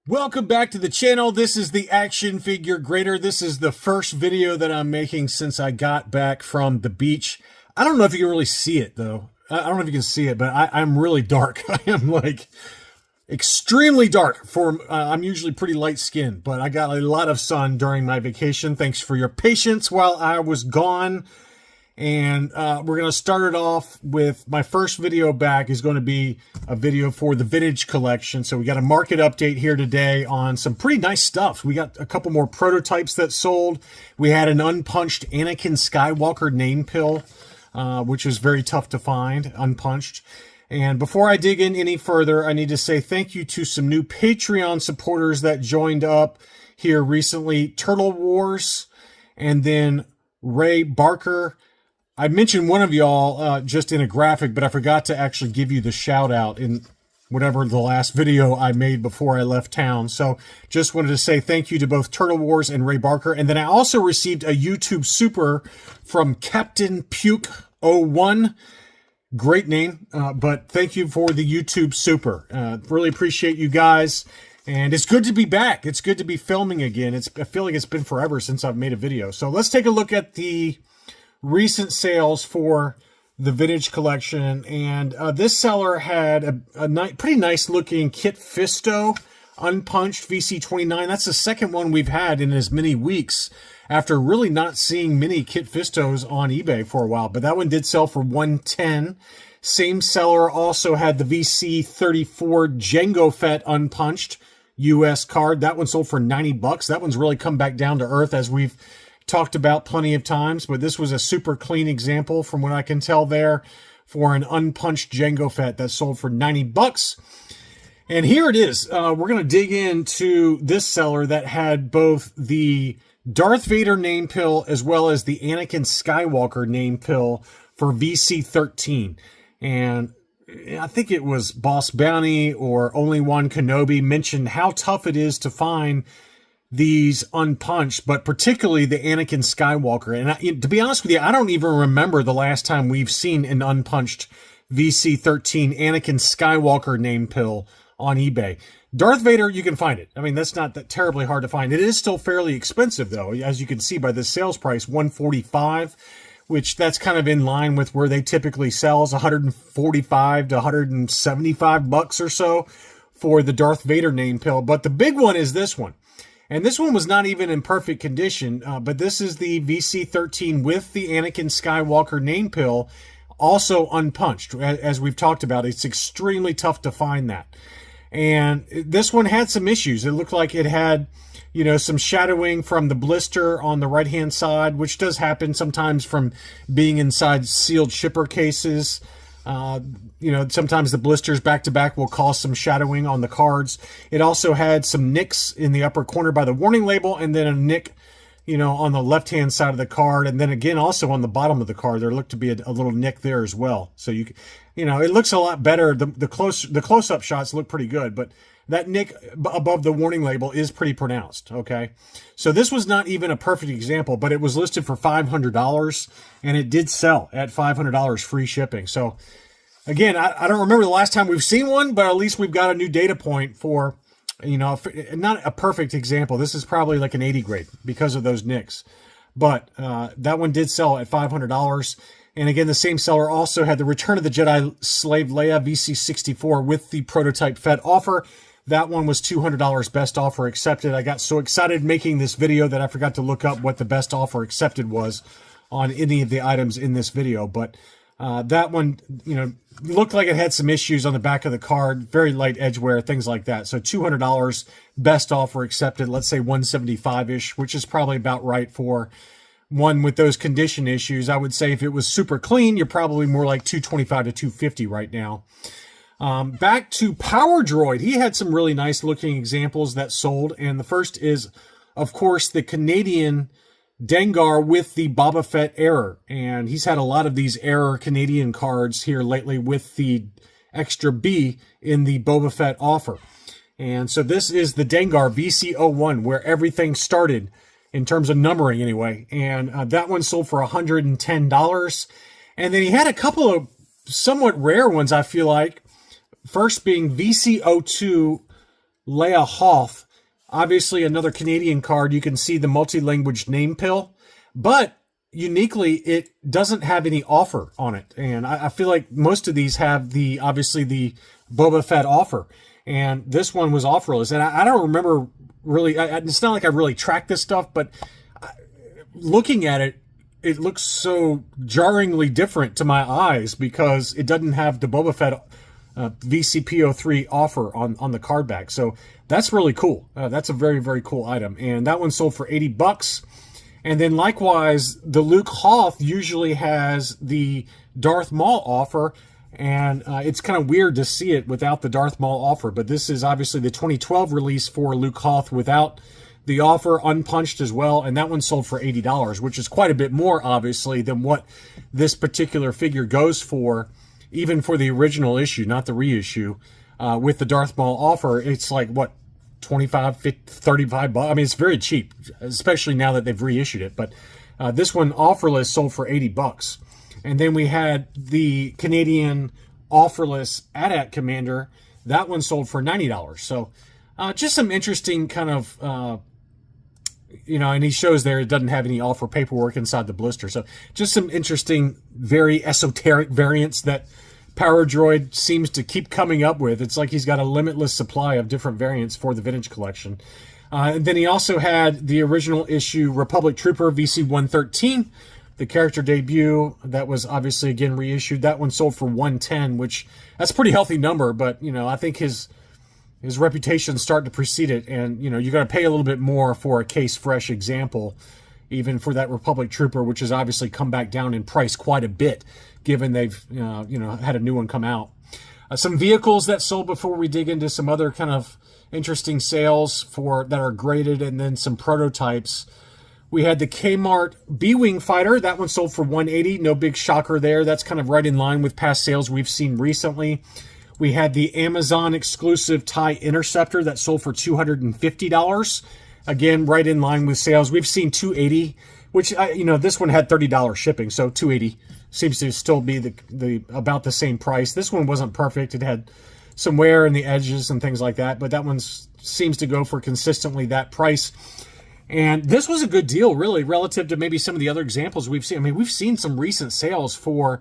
Welcome back to the channel. This is the Action Figure Grader. This is the first video that I'm making since I got back from the beach. I don't know if you can really see it though. I don't know if you can see it, but I'm really dark. I am like extremely dark for, I'm usually pretty light skinned, but I got a lot of sun during my vacation. Thanks for your patience while I was gone. And we're going to start it off with my first video back is going to be a video for the vintage collection. So we got a market update here today on some pretty nice stuff. We got a couple more prototypes that sold. We had an unpunched Anakin Skywalker name pill, which was very tough to find, unpunched. And before I dig in any further, I need to say thank you to some new Patreon supporters that joined up here recently. Turtle Wars, and then Ray Barker. I mentioned one of y'all just in a graphic, but I forgot to actually give you the shout out in whatever the last video I made before I left town. So just wanted to say thank you to both Turtle Wars and Ray Barker. And then I also received a YouTube super from Captain Puke 01. Great name, but thank you for the YouTube super. Really appreciate you guys. And it's good to be back. It's good to be filming again. I feel like it's been forever since I've made a video. So let's take a look at the recent sales for the vintage collection. And this seller had a pretty nice looking Kit Fisto unpunched VC29. That's the second one we've had in as many weeks after really not seeing many Kit Fistos on eBay for a while. But that one did sell for $110. Same seller also had the VC34 Jango Fett unpunched US card. That one sold for $90. That one's really come back down to earth, as we've talked about plenty of times, but this was a super clean example from what I can tell there for an unpunched Jango Fett that sold for $90. And here it is. We're going to dig into this seller that had both the Darth Vader name pill as well as the Anakin Skywalker name pill for VC13. And I think it was Boss Bounty or Only One Kenobi mentioned how tough it is to find these unpunched, but particularly the Anakin Skywalker. And to be honest with you, I don't even remember the last time we've seen an unpunched VC13 Anakin Skywalker name pill on eBay. Darth Vader, you can find it. I mean, that's not that terribly hard to find. It is still fairly expensive, though, as you can see by the sales price, $145, which that's kind of in line with where they typically sell, $145 to $175 or so for the Darth Vader name pill. But the big one is this one. And this one was not even in perfect condition, but this is the VC13 with the Anakin Skywalker name pill, also unpunched. As we've talked about, it's extremely tough to find that. And this one had some issues. It looked like it had, some shadowing from the blister on the right-hand side, which does happen sometimes from being inside sealed shipper cases. Sometimes the blisters back-to-back will cause some shadowing on the cards. It also had some nicks in the upper corner by the warning label, and then a nick, on the left-hand side of the card, and then again also on the bottom of the card there looked to be a little nick there as well. So it looks a lot better. The close-up shots look pretty good, but that nick above the warning label is pretty pronounced, okay? So this was not even a perfect example, but it was listed for $500, and it did sell at $500 free shipping. So, again, I don't remember the last time we've seen one, but at least we've got a new data point for, not a perfect example. This is probably like an 80 grade because of those nicks. But that one did sell at $500. And again, the same seller also had the Return of the Jedi Slave Leia VC64 with the prototype Fett offer. That one was $200 best offer accepted. I got so excited making this video that I forgot to look up what the best offer accepted was on any of the items in this video. But that one, looked like it had some issues on the back of the card, very light edge wear, things like that. So $200 best offer accepted, let's say 175-ish, which is probably about right for one with those condition issues. I would say if it was super clean, you're probably more like 225 to 250 right now. Back to Power Droid. He had some really nice looking examples that sold. And the first is, of course, the Canadian Dengar with the Boba Fett error. And he's had a lot of these error Canadian cards here lately with the extra B in the Boba Fett offer. And so this is the Dengar VC01, where everything started in terms of numbering anyway. And that one sold for $110. And then he had a couple of somewhat rare ones, I feel like. First being VC02 Leia Hoth, obviously another Canadian card. You can see the multi-language name pill, but uniquely, it doesn't have any offer on it. And I feel like most of these have obviously the Boba Fett offer. And this one was offerless. And I don't remember really, it's not like I really tracked this stuff, but looking at it, it looks so jarringly different to my eyes because it doesn't have the Boba Fett VCP03 offer on the card back. So that's really cool. That's a very, very cool item. And that one sold for $80. And then likewise, the Luke Hoth usually has the Darth Maul offer, and it's kind of weird to see it without the Darth Maul offer. But this is obviously the 2012 release for Luke Hoth without the offer, unpunched as well, and that one sold for $80, which is quite a bit more, obviously, than what this particular figure goes for, even for the original issue, not the reissue. With the Darth Maul offer, it's like, what, 25, 50, 35 bucks. I mean, it's very cheap, especially now that they've reissued it. But this one, offerless, sold for $80. And then we had the Canadian offerless AT-AT Commander. That one sold for $90. So just some interesting kind of, and he shows there it doesn't have any offer paperwork inside the blister. So just some interesting, very esoteric variants that Power Droid seems to keep coming up with. It's like he's got a limitless supply of different variants for the vintage collection. And then he also had the original issue Republic Trooper VC-113, the character debut that was obviously again reissued. That one sold for $110, which that's a pretty healthy number, but I think his reputation starting to precede it, and you got to pay a little bit more for a case fresh example, even for that Republic Trooper, which has obviously come back down in price quite a bit, given they've had a new one come out. Some vehicles that sold before we dig into some other kind of interesting sales that are graded, and then some prototypes. We had the Kmart B-Wing Fighter. That one sold for $180. No big shocker there. That's kind of right in line with past sales we've seen recently. We had the Amazon exclusive TIE Interceptor that sold for $250. Again, right in line with sales. We've seen $280, which this one had $30 shipping, so $280 seems to still be the about the same price. This one wasn't perfect. It had some wear in the edges and things like that, but that one seems to go for consistently that price. And this was a good deal, really, relative to maybe some of the other examples we've seen. I mean, we've seen some recent sales for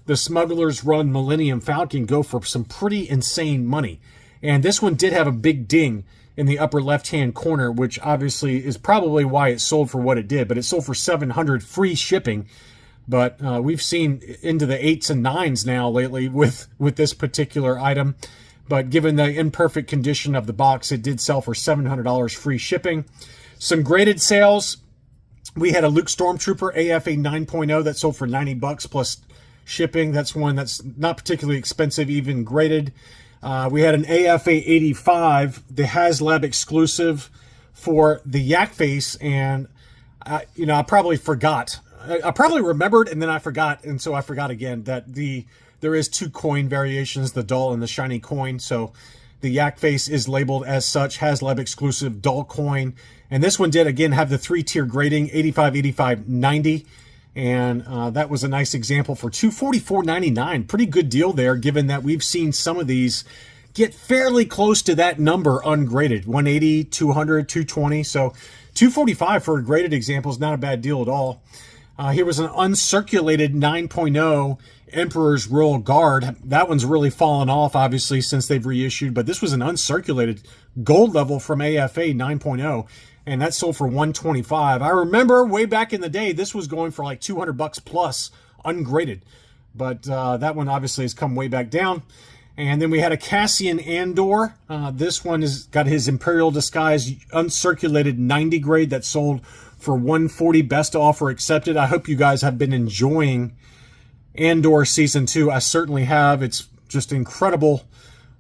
the Smuggler's Run Millennium Falcon go for some pretty insane money. And this one did have a big ding in the upper left-hand corner, which obviously is probably why it sold for what it did. But it sold for $700 free shipping. But we've seen into the 8s and 9s now lately with this particular item. But given the imperfect condition of the box, it did sell for $700 free shipping. Some graded sales. We had a Luke Stormtrooper AFA 9.0 that sold for $90 plus shipping. That's one that's not particularly expensive, even graded. We had an AFA 85, the HasLab exclusive for the Yak Face, and I probably forgot. I probably remembered, and then I forgot, and so I forgot again that there is 2 coin variations, the dull and the shiny coin. So the Yak Face is labeled as such, HasLab exclusive dull coin. And this one did, again, have the 3-tier grading, 85, 85, 90. And that was a nice example for $244.99. Pretty good deal there, given that we've seen some of these get fairly close to that number ungraded. 180, 200, 220. So $245 for a graded example is not a bad deal at all. Here was an uncirculated 9.0 Emperor's Royal Guard. That one's really fallen off, obviously, since they've reissued. But this was an uncirculated gold level from AFA 9.0. And that sold for $125. I remember way back in the day, this was going for like $200 plus ungraded. But that one obviously has come way back down. And then we had a Cassian Andor. This one has got his Imperial Disguise uncirculated 90 grade that sold for $140. Best offer accepted. I hope you guys have been enjoying Andor Season 2. I certainly have. It's just incredible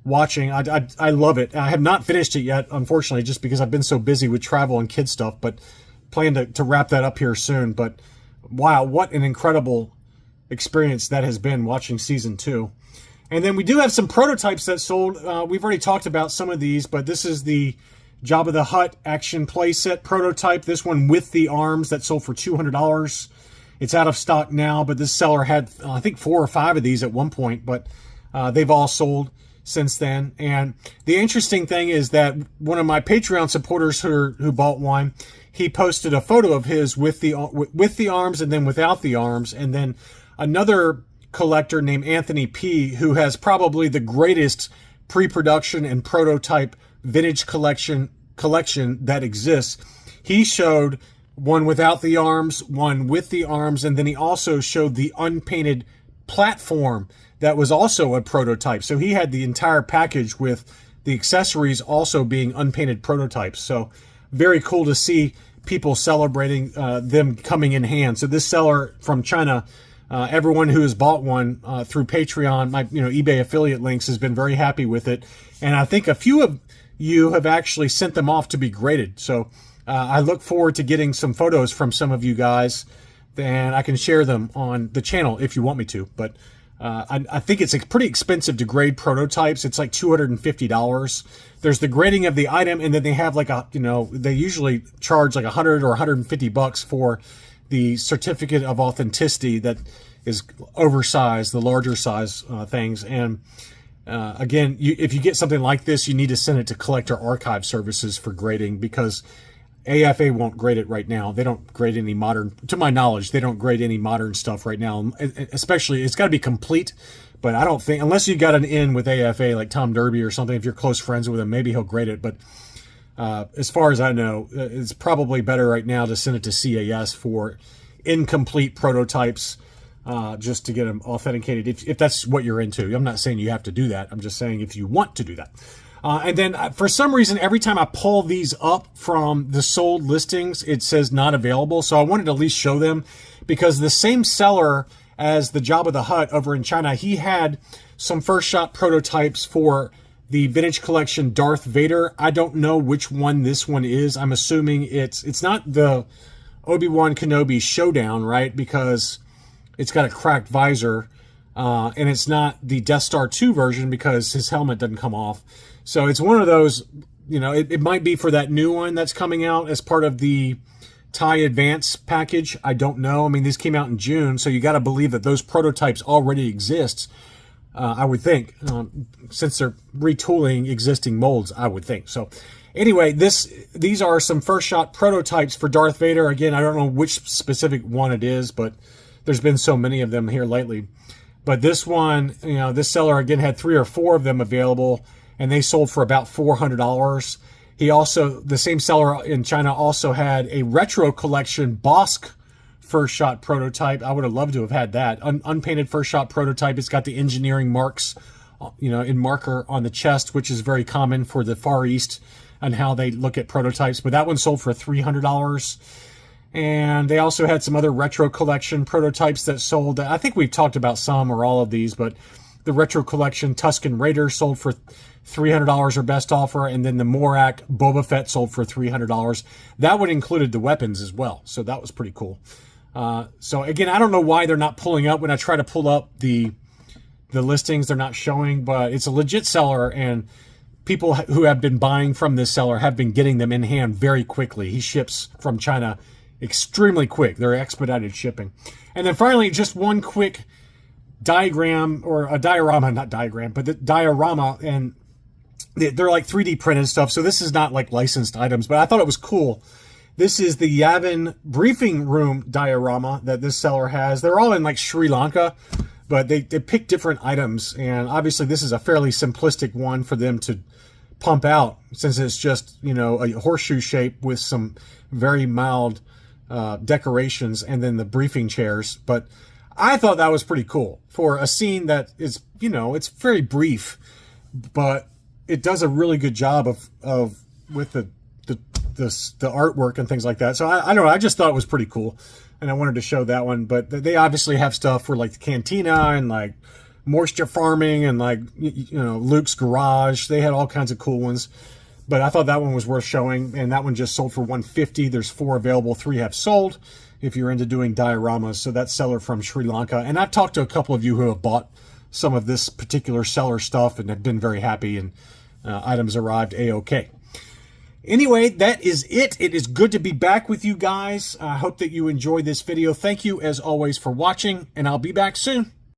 watching. I love it. I have not finished it yet, unfortunately, just because I've been so busy with travel and kid stuff, but plan to wrap that up here soon. But wow, what an incredible experience that has been watching Season 2. And then we do have some prototypes that sold. We've already talked about some of these, but this is the Jabba the Hutt action playset prototype. This one with the arms that sold for $200. It's out of stock now, but this seller had, I think, 4 or 5 of these at one point, but they've all sold. since then. And the interesting thing is that one of my Patreon supporters who bought one, he posted a photo of his with the arms and then without the arms. And then another collector named Anthony P, who has probably the greatest pre-production and prototype vintage collection that exists. He showed one without the arms, one with the arms, and then he also showed the unpainted platform that was also a prototype. So he had the entire package with the accessories also being unpainted prototypes. So very cool to see people celebrating them coming in hand. So this seller from China, everyone who has bought one through Patreon, my eBay affiliate links, has been very happy with it. And I think a few of you have actually sent them off to be graded. So I look forward to getting some photos from some of you guys, and I can share them on the channel if you want me to. But I think it's pretty expensive to grade prototypes. It's like $250. There's the grading of the item, and then they have like they usually charge like $100 or $150 for the certificate of authenticity that is oversized, the larger size things. And again, if you get something like this, you need to send it to Collector Archive Services for grading, because AFA won't grade it right now. They don't grade any modern, to my knowledge, they don't grade any modern stuff right now. Especially, it's got to be complete. But I don't think, unless you got an in with AFA, like Tom Derby or something, if you're close friends with him, maybe he'll grade it. But as far as I know, it's probably better right now to send it to CAS for incomplete prototypes, just to get them authenticated, if that's what you're into. I'm not saying you have to do that. I'm just saying if you want to do that. And then for some reason, every time I pull these up from the sold listings, it says not available. So I wanted to at least show them, because the same seller as the Jabba the Hutt over in China, he had some first shot prototypes for the vintage collection Darth Vader. I don't know which one this one is. I'm assuming it's not the Obi-Wan Kenobi Showdown, right? Because it's got a cracked visor. And it's not the Death Star 2 version because his helmet doesn't come off. So it's one of those, it might be for that new one that's coming out as part of the TIE Advance package. I don't know. I mean, these came out in June, so you got to believe that those prototypes already exist, I would think, since they're retooling existing molds, I would think. So anyway, these are some first shot prototypes for Darth Vader. Again, I don't know which specific one it is, but there's been so many of them here lately. But this one, this seller, again, had 3 or 4 of them available, and they sold for about $400. He also, the same seller in China, also had a retro collection Bosk first shot prototype. I would have loved to have had that. Unpainted first shot prototype. It's got the engineering marks, in marker on the chest, which is very common for the Far East and how they look at prototypes. But that one sold for $300. And they also had some other retro collection prototypes that sold. I think we've talked about some or all of these, but the retro collection Tusken Raider sold for $300 or best offer, and then the Morak Boba Fett sold for $300. That one included the weapons as well, so that was pretty cool. So again, I don't know why they're not pulling up. When I try to pull up the listings, they're not showing, but it's a legit seller, and people who have been buying from this seller have been getting them in hand very quickly. He ships from China extremely quick. They're expedited shipping. And then finally, just one quick diagram, or a diorama, not diagram, but the diorama, and they're like 3D printed stuff. So this is not like licensed items, but I thought it was cool. This is the Yavin briefing room diorama that this seller has. They're all in like Sri Lanka, but they pick different items. And obviously this is a fairly simplistic one for them to pump out, since it's just, a horseshoe shape with some very mild decorations, and then the briefing chairs. But I thought that was pretty cool for a scene that is, it's very brief, but it does a really good job of with the artwork and things like that. So I don't know, I just thought it was pretty cool, and I wanted to show that one. But they obviously have stuff for like the cantina and like moisture farming and like Luke's garage. They had all kinds of cool ones. But I thought that one was worth showing, and that one just sold for $150. There's 4 available, 3 have sold if you're into doing dioramas. So that's seller from Sri Lanka. And I've talked to a couple of you who have bought some of this particular seller stuff and have been very happy, and items arrived A-OK. Anyway, that is it. It is good to be back with you guys. I hope that you enjoyed this video. Thank you, as always, for watching, and I'll be back soon.